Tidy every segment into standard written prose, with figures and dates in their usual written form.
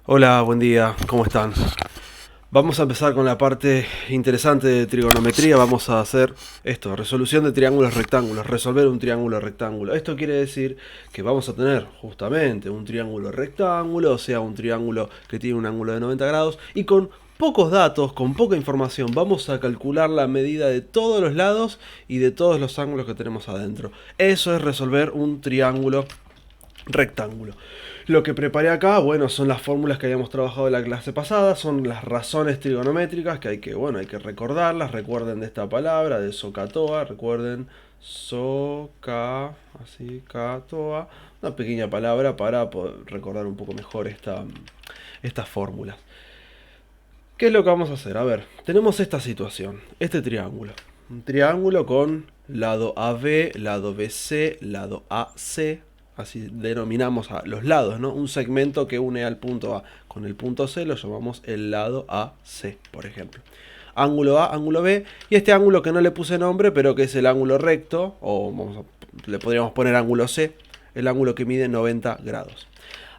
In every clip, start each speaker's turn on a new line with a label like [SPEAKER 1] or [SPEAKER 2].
[SPEAKER 1] Hola, buen día, ¿cómo están? Vamos a empezar con la parte interesante de trigonometría. Vamos a hacer esto, resolución de triángulos rectángulos, resolver un triángulo rectángulo. Esto quiere decir que vamos a tener justamente un triángulo rectángulo, o sea, un triángulo que tiene un ángulo de 90 grados, y con pocos datos, con poca información, vamos a calcular la medida de todos los lados y de todos los ángulos que tenemos adentro. Eso es resolver un triángulo rectángulo. Lo que preparé acá, bueno, son las fórmulas que habíamos trabajado en la clase pasada, son las razones trigonométricas que hay que recordarlas. Recuerden de esta palabra, de SOHCAHTOA, recuerden así, CAHTOA, una pequeña palabra para poder recordar un poco mejor estas fórmulas. ¿Qué es lo que vamos a hacer? A ver, tenemos esta situación, este triángulo. Un triángulo con lado AB, lado BC, lado AC. Así denominamos a los lados, ¿no? Un segmento que une al punto A con el punto C lo llamamos el lado AC, por ejemplo. Ángulo A, ángulo B, y este ángulo que no le puse nombre, pero que es el ángulo recto, o le podríamos poner ángulo C, el ángulo que mide 90 grados.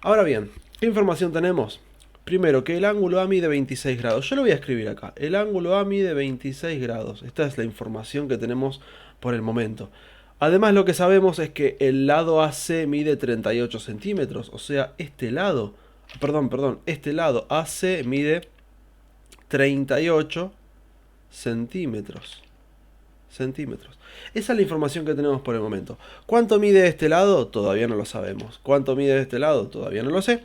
[SPEAKER 1] Ahora bien, ¿qué información tenemos? Primero, que el ángulo A mide 26 grados. Yo lo voy a escribir acá. El ángulo A mide 26 grados. Esta es la información que tenemos por el momento. Además, lo que sabemos es que el lado AC mide 38 centímetros. O sea, este lado AC mide 38 centímetros. Esa es la información que tenemos por el momento. ¿Cuánto mide este lado? Todavía no lo sabemos. ¿Cuánto mide este lado? Todavía no lo sé.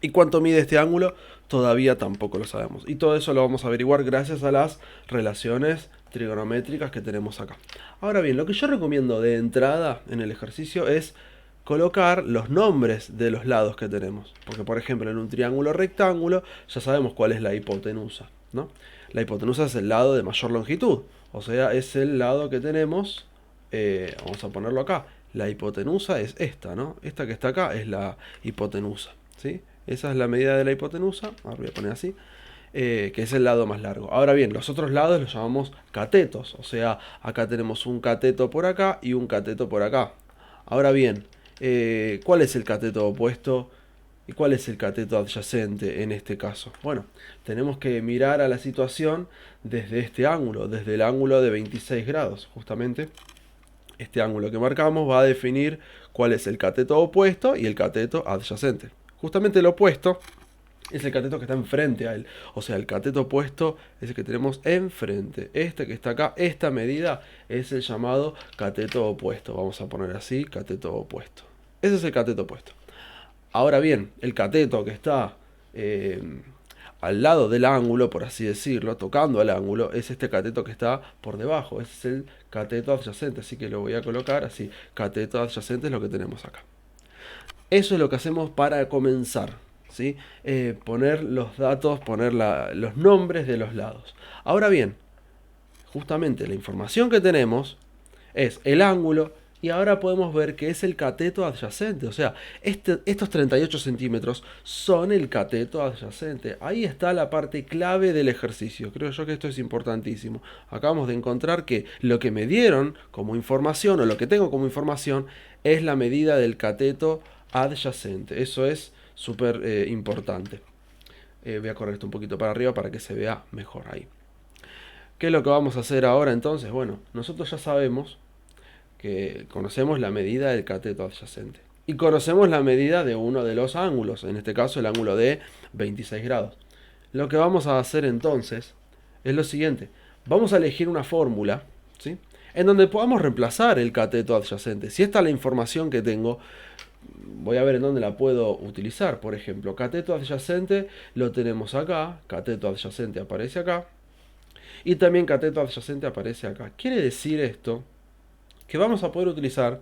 [SPEAKER 1] ¿Y cuánto mide este ángulo? Todavía tampoco lo sabemos. Y todo eso lo vamos a averiguar gracias a las relaciones trigonométricas que tenemos acá. Ahora bien, lo que yo recomiendo de entrada en el ejercicio es colocar los nombres de los lados que tenemos. Porque, por ejemplo, en un triángulo rectángulo ya sabemos cuál es la hipotenusa, ¿no? La hipotenusa es el lado de mayor longitud. O sea, es el lado que tenemos, vamos a ponerlo acá. La hipotenusa es esta, ¿no? Esta que está acá es la hipotenusa, ¿sí? Esa es la medida de la hipotenusa. Ahora voy a poner así. Que es el lado más largo. Ahora bien, los otros lados los llamamos catetos. O sea, acá tenemos un cateto por acá y un cateto por acá. Ahora bien, ¿cuál es el cateto opuesto y cuál es el cateto adyacente en este caso? Bueno, tenemos que mirar a la situación desde este ángulo, desde el ángulo de 26 grados. Justamente este ángulo que marcamos va a definir cuál es el cateto opuesto y el cateto adyacente. Justamente el opuesto es el cateto que está enfrente a él. O sea, el cateto opuesto es el que tenemos enfrente. Este que está acá, esta medida, es el llamado cateto opuesto. Vamos a poner así, cateto opuesto. Ese es el cateto opuesto. Ahora bien, el cateto que está al lado del ángulo, por así decirlo, tocando al ángulo, es este cateto que está por debajo. Ese es el cateto adyacente. Así que lo voy a colocar así. Cateto adyacente es lo que tenemos acá. Eso es lo que hacemos para comenzar, ¿sí? Poner los datos, poner los nombres de los lados. Ahora bien, justamente la información que tenemos es el ángulo y ahora podemos ver que es el cateto adyacente. O sea, estos 38 centímetros son el cateto adyacente. Ahí está la parte clave del ejercicio. Creo yo que esto es importantísimo. Acabamos de encontrar que lo que me dieron como información o lo que tengo como información es la medida del cateto adyacente. Eso es súper importante. Voy a correr esto un poquito para arriba para que se vea mejor ahí. ¿Qué es lo que vamos a hacer ahora entonces? Bueno, nosotros ya sabemos que conocemos la medida del cateto adyacente. Y conocemos la medida de uno de los ángulos, en este caso el ángulo de 26 grados. Lo que vamos a hacer entonces es lo siguiente. Vamos a elegir una fórmula, ¿sí?, en donde podamos reemplazar el cateto adyacente. Si esta es la información que tengo, voy a ver en dónde la puedo utilizar. Por ejemplo, cateto adyacente lo tenemos acá, cateto adyacente aparece acá, y también cateto adyacente aparece acá. Quiere decir esto que vamos a poder utilizar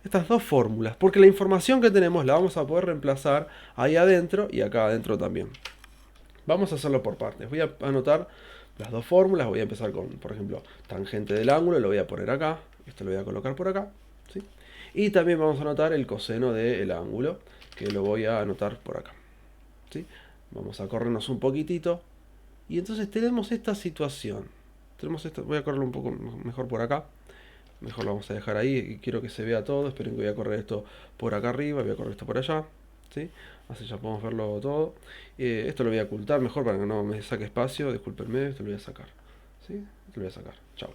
[SPEAKER 1] estas dos fórmulas, porque la información que tenemos la vamos a poder reemplazar ahí adentro y acá adentro también. Vamos a hacerlo por partes. Voy a anotar las dos fórmulas. Voy a empezar con, por ejemplo, tangente del ángulo, lo voy a poner acá, esto lo voy a colocar por acá, ¿sí? Y también vamos a anotar el coseno del ángulo, que lo voy a anotar por acá, ¿sí? Vamos a corrernos un poquitito. Y entonces tenemos esta situación. Voy a correrlo un poco mejor por acá. Mejor lo vamos a dejar ahí. Y quiero que se vea todo. Esperen que voy a correr esto por acá arriba. Voy a correr esto por allá, ¿sí? Así ya podemos verlo todo. Esto lo voy a ocultar mejor para que no me saque espacio. Discúlpenme, esto lo voy a sacar. ¿Sí? Esto lo voy a sacar. Chao.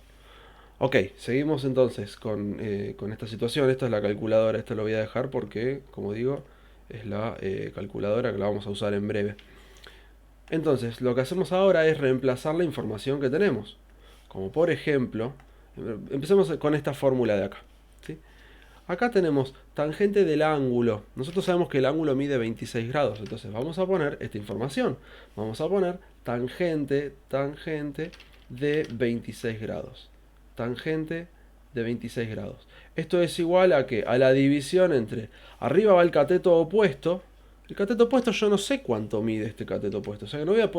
[SPEAKER 1] Ok, seguimos entonces con esta situación. Esta es la calculadora. Esto lo voy a dejar porque, como digo, es la calculadora que la vamos a usar en breve. Entonces, lo que hacemos ahora es reemplazar la información que tenemos. Como por ejemplo, empecemos con esta fórmula de acá. ¿Sí? Acá tenemos tangente del ángulo. Nosotros sabemos que el ángulo mide 26 grados. Entonces vamos a poner esta información. Vamos a poner tangente de 26 grados. Tangente de 26 grados. Esto es igual a que a la división entre arriba va el cateto opuesto. El cateto opuesto yo no sé cuánto mide este cateto opuesto. O sea que no voy a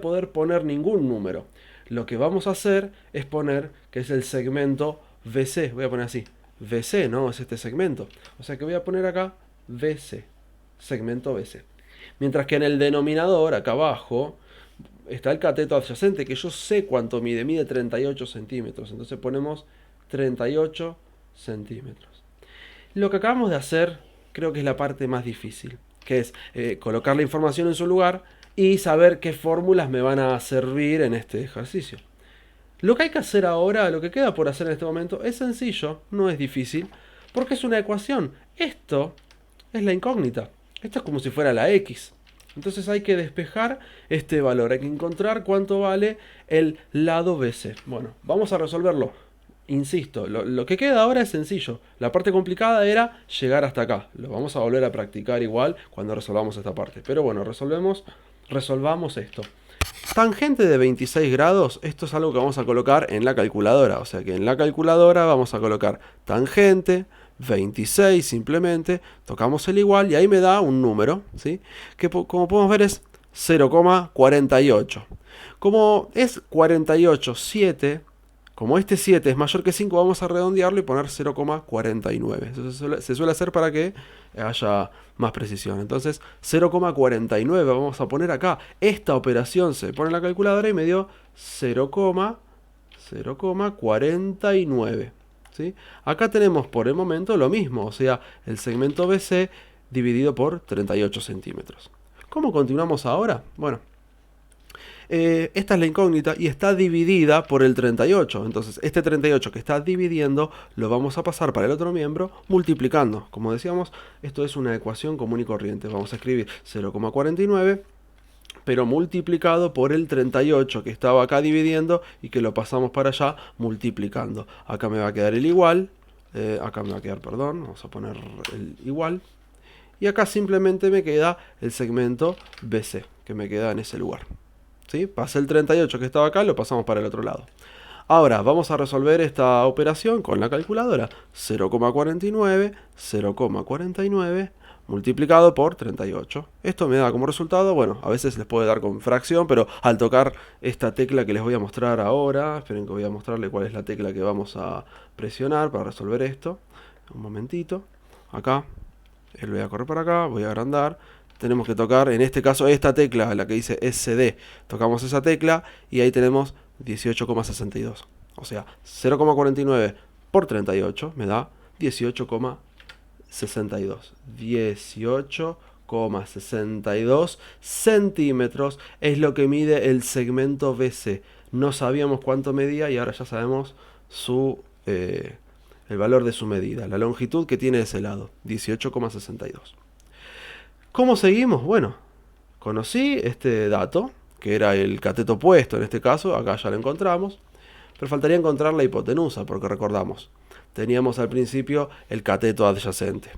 [SPEAKER 1] poder poner ningún número. Lo que vamos a hacer es poner que es el segmento BC. Voy a poner así. BC, ¿no? Es este segmento. O sea que voy a poner acá BC. Segmento BC. Mientras que en el denominador, acá abajo, está el cateto adyacente, que yo sé cuánto mide. Mide 38 centímetros. Entonces ponemos 38 centímetros. Lo que acabamos de hacer, creo que es la parte más difícil, que es colocar la información en su lugar y saber qué fórmulas me van a servir en este ejercicio. Lo que hay que hacer ahora, lo que queda por hacer en este momento, es sencillo, no es difícil, porque es una ecuación. Esto es la incógnita. Esto es como si fuera la X. Entonces hay que despejar este valor, hay que encontrar cuánto vale el lado BC. Bueno, vamos a resolverlo. Insisto, lo que queda ahora es sencillo. La parte complicada era llegar hasta acá. Lo vamos a volver a practicar igual cuando resolvamos esta parte. Pero bueno, resolvamos esto. Tangente de 26 grados, esto es algo que vamos a colocar en la calculadora. O sea que en la calculadora vamos a colocar tangente 26 simplemente, tocamos el igual y ahí me da un número, ¿sí? Que como podemos ver es 0,48. Como es 48, 7, como este 7 es mayor que 5, vamos a redondearlo y poner 0,49. Eso se suele hacer para que haya más precisión. Entonces 0,49 vamos a poner acá. Esta operación se pone en la calculadora y me dio 0,49. ¿Sí? Acá tenemos por el momento lo mismo, o sea, el segmento BC dividido por 38 centímetros. ¿Cómo continuamos ahora? Bueno, esta es la incógnita y está dividida por el 38. Entonces, este 38 que está dividiendo lo vamos a pasar para el otro miembro multiplicando. Como decíamos, esto es una ecuación común y corriente. Vamos a escribir 0,49, pero multiplicado por el 38 que estaba acá dividiendo y que lo pasamos para allá multiplicando. Acá me va a quedar el igual. Acá me va a quedar, perdón, vamos a poner el igual. Y acá simplemente me queda el segmento BC, que me queda en ese lugar. ¿Sí? Pasé el 38 que estaba acá, lo pasamos para el otro lado. Ahora vamos a resolver esta operación con la calculadora. 0,49 multiplicado por 38. Esto me da como resultado, bueno, a veces les puede dar con fracción, pero al tocar esta tecla que les voy a mostrar ahora, esperen que voy a mostrarle cuál es la tecla que vamos a presionar para resolver esto. Un momentito. Acá, lo voy a correr para acá, voy a agrandar. Tenemos que tocar, en este caso, esta tecla, la que dice SD. Tocamos esa tecla y ahí tenemos 18,62. O sea, 0,49 por 38 me da 18,62. 18,62 centímetros es lo que mide el segmento BC. No sabíamos cuánto medía y ahora ya sabemos el valor de su medida, la longitud que tiene ese lado, 18,62. ¿Cómo seguimos? Bueno, conocí este dato, que era el cateto opuesto en este caso, acá ya lo encontramos, pero faltaría encontrar la hipotenusa, porque recordamos, teníamos al principio el cateto adyacente.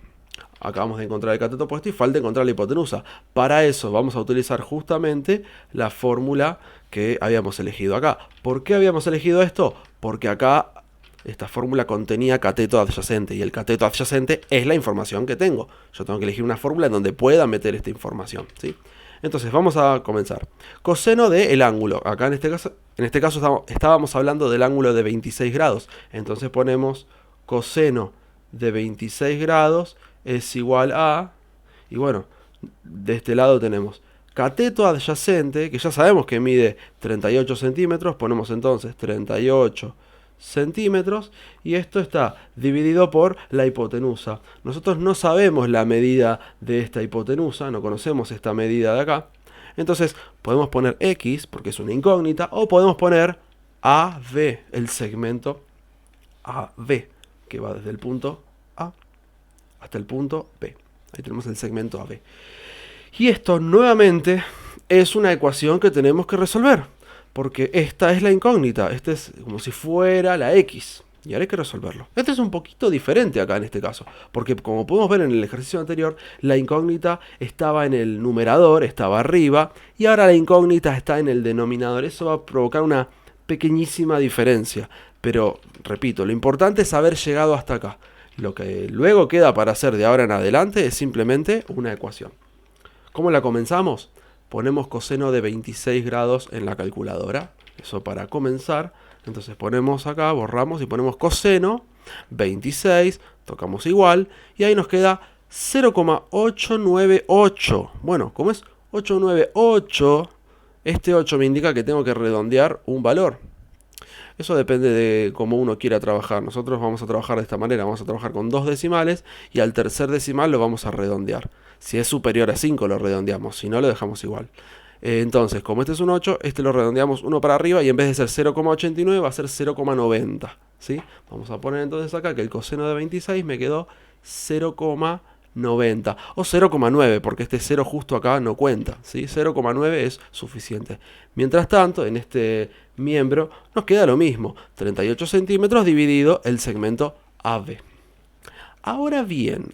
[SPEAKER 1] Acabamos de encontrar el cateto opuesto y falta encontrar la hipotenusa. Para eso vamos a utilizar justamente la fórmula que habíamos elegido acá. ¿Por qué habíamos elegido esto? Porque acá esta fórmula contenía cateto adyacente y el cateto adyacente es la información que tengo. Yo tengo que elegir una fórmula en donde pueda meter esta información, ¿sí? Entonces vamos a comenzar. Coseno del ángulo. Acá en este caso estábamos hablando del ángulo de 26 grados. Entonces ponemos coseno de 26 grados es igual a... Y bueno, de este lado tenemos cateto adyacente, que ya sabemos que mide 38 centímetros. Ponemos entonces 38 centímetros y esto está dividido por la hipotenusa. Nosotros no sabemos la medida de esta hipotenusa, no conocemos esta medida de acá. Entonces podemos poner X porque es una incógnita o podemos poner AB, el segmento AB, que va desde el punto A hasta el punto B. Ahí tenemos el segmento AB. Y esto nuevamente es una ecuación que tenemos que resolver, porque esta es la incógnita, este es como si fuera la X, y ahora hay que resolverlo. Este es un poquito diferente acá en este caso, porque como podemos ver en el ejercicio anterior, la incógnita estaba en el numerador, estaba arriba, y ahora la incógnita está en el denominador. Eso va a provocar una pequeñísima diferencia, pero repito, lo importante es haber llegado hasta acá. Lo que luego queda para hacer de ahora en adelante es simplemente una ecuación. ¿Cómo la comenzamos? Ponemos coseno de 26 grados en la calculadora. Eso para comenzar. Entonces ponemos acá, borramos y ponemos coseno 26. Tocamos igual. Y ahí nos queda 0,898. Bueno, como es 898, este 8 me indica que tengo que redondear un valor. Eso depende de cómo uno quiera trabajar. Nosotros vamos a trabajar de esta manera. Vamos a trabajar con 2 decimales y al tercer decimal lo vamos a redondear. Si es superior a 5 lo redondeamos, si no lo dejamos igual. Entonces, como este es un 8, este lo redondeamos uno para arriba y en vez de ser 0,89 va a ser 0,90. ¿Sí? Vamos a poner entonces acá que el coseno de 26 me quedó 0,90 o 0,9 porque este 0 justo acá no cuenta, ¿sí? 0,9 es suficiente. Mientras tanto, en este miembro nos queda lo mismo, 38 centímetros dividido el segmento AB. Ahora bien,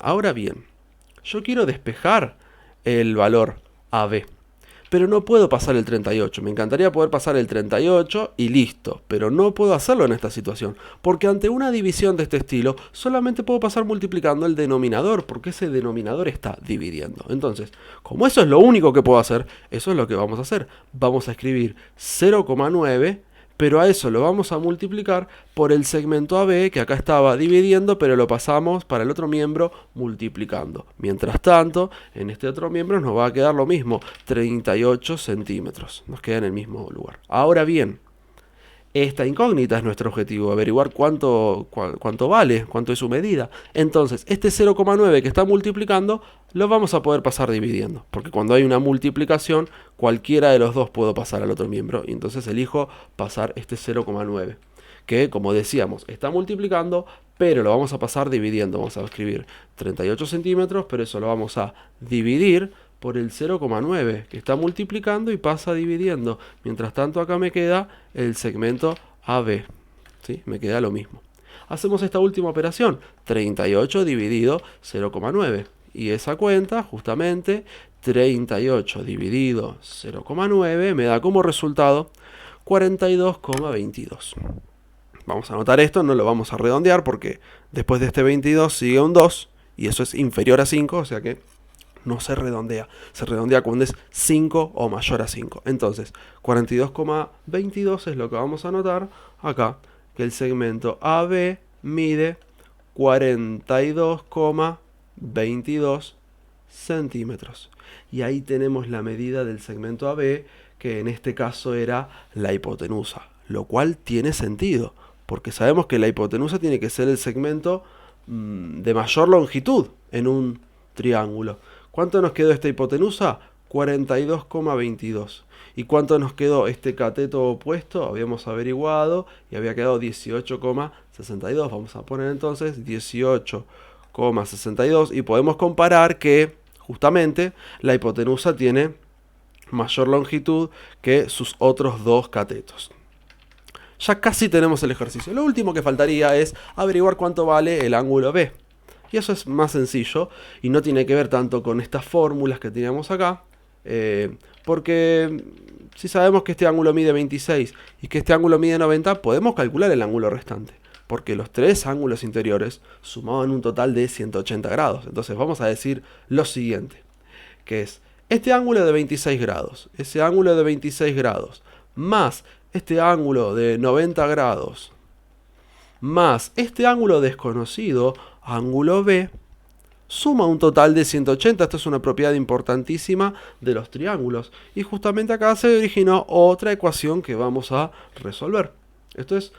[SPEAKER 1] yo quiero despejar el valor AB, pero no puedo pasar el 38. Me encantaría poder pasar el 38 y listo, pero no puedo hacerlo en esta situación, porque ante una división de este estilo solamente puedo pasar multiplicando el denominador, porque ese denominador está dividiendo. Entonces, como eso es lo único que puedo hacer, eso es lo que vamos a hacer. Vamos a escribir 0,9, pero a eso lo vamos a multiplicar por el segmento AB, que acá estaba dividiendo, pero lo pasamos para el otro miembro multiplicando. Mientras tanto, en este otro miembro nos va a quedar lo mismo, 38 centímetros. Nos queda en el mismo lugar. Ahora bien, esta incógnita es nuestro objetivo, averiguar cuánto vale, cuánto es su medida. Entonces, este 0,9 que está multiplicando, lo vamos a poder pasar dividiendo. Porque cuando hay una multiplicación, cualquiera de los dos puedo pasar al otro miembro. Y entonces elijo pasar este 0,9. Que, como decíamos, está multiplicando, pero lo vamos a pasar dividiendo. Vamos a escribir 38 centímetros, pero eso lo vamos a dividir por el 0,9 que está multiplicando y pasa dividiendo. Mientras tanto acá me queda el segmento AB. ¿Sí? Me queda lo mismo. Hacemos esta última operación. 38 dividido 0,9. Y esa cuenta, justamente, 38 dividido 0,9 me da como resultado 42,22. Vamos a anotar esto, no lo vamos a redondear porque después de este 22 sigue un 2 y eso es inferior a 5, o sea que no se redondea cuando es 5 o mayor a 5. Entonces, 42,22 es lo que vamos a anotar acá, que el segmento AB mide 42,22 centímetros. Y ahí tenemos la medida del segmento AB, que en este caso era la hipotenusa, lo cual tiene sentido, porque sabemos que la hipotenusa tiene que ser el segmento de mayor longitud en un triángulo. ¿Cuánto nos quedó esta hipotenusa? 42,22. ¿Y cuánto nos quedó este cateto opuesto? Habíamos averiguado y había quedado 18,62. Vamos a poner entonces 18,62 y podemos comparar que justamente la hipotenusa tiene mayor longitud que sus otros dos catetos. Ya casi tenemos el ejercicio. Lo último que faltaría es averiguar cuánto vale el ángulo B. Y eso es más sencillo y no tiene que ver tanto con estas fórmulas que teníamos acá, porque si sabemos que este ángulo mide 26 y que este ángulo mide 90, podemos calcular el ángulo restante, porque los tres ángulos interiores sumaban un total de 180 grados. Entonces vamos a decir lo siguiente, que es este ángulo de 26 grados, ese ángulo de 26 grados, más este ángulo de 90 grados, más este ángulo desconocido, ángulo B, suma un total de 180. Esto es una propiedad importantísima de los triángulos. Y justamente acá se originó otra ecuación que vamos a resolver. Esto es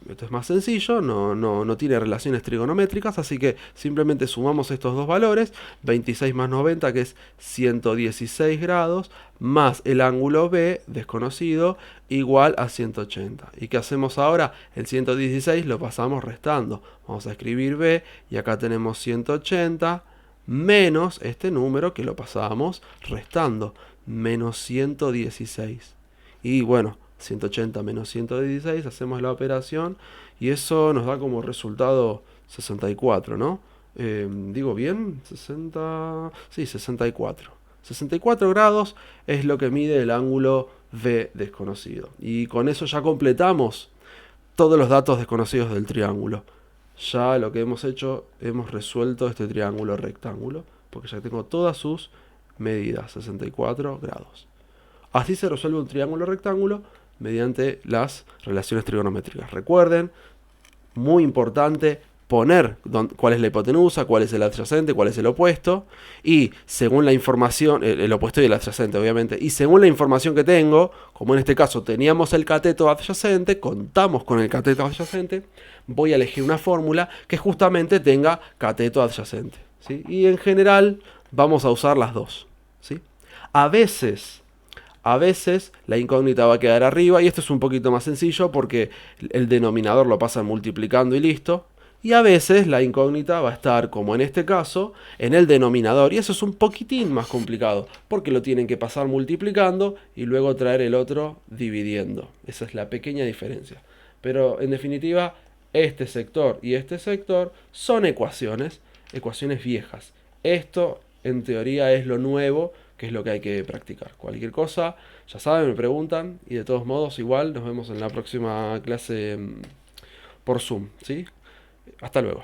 [SPEAKER 1] Esto es más sencillo, no tiene relaciones trigonométricas, así que simplemente sumamos estos dos valores, 26 más 90, que es 116 grados, más el ángulo B, desconocido, igual a 180. ¿Y qué hacemos ahora? El 116 lo pasamos restando. Vamos a escribir B, y acá tenemos 180, menos este número que lo pasábamos restando, menos 116. Y bueno, 180 menos 116, hacemos la operación y eso nos da como resultado 64, ¿no? ¿Digo bien? 60... Sí, 64. 64 grados es lo que mide el ángulo V desconocido. Y con eso ya completamos todos los datos desconocidos del triángulo. Ya lo que hemos hecho, hemos resuelto este triángulo rectángulo, porque ya tengo todas sus medidas, 64 grados. Así se resuelve un triángulo rectángulo mediante las relaciones trigonométricas. Recuerden, muy importante, poner cuál es la hipotenusa, cuál es el adyacente, cuál es el opuesto, y según la información, el opuesto y el adyacente obviamente, y según la información que tengo, como en este caso teníamos el cateto adyacente, contamos con el cateto adyacente, voy a elegir una fórmula que justamente tenga cateto adyacente, ¿sí? Y en general vamos a usar las dos, ¿sí? A veces la incógnita va a quedar arriba, y esto es un poquito más sencillo porque el denominador lo pasan multiplicando y listo. Y a veces la incógnita va a estar, como en este caso, en el denominador, y eso es un poquitín más complicado, porque lo tienen que pasar multiplicando y luego traer el otro dividiendo. Esa es la pequeña diferencia. Pero en definitiva, este sector y este sector son ecuaciones viejas. Esto, en teoría, es lo nuevo, que es lo que hay que practicar. Cualquier cosa, ya saben, me preguntan, y de todos modos, igual nos vemos en la próxima clase por Zoom, ¿sí? Hasta luego.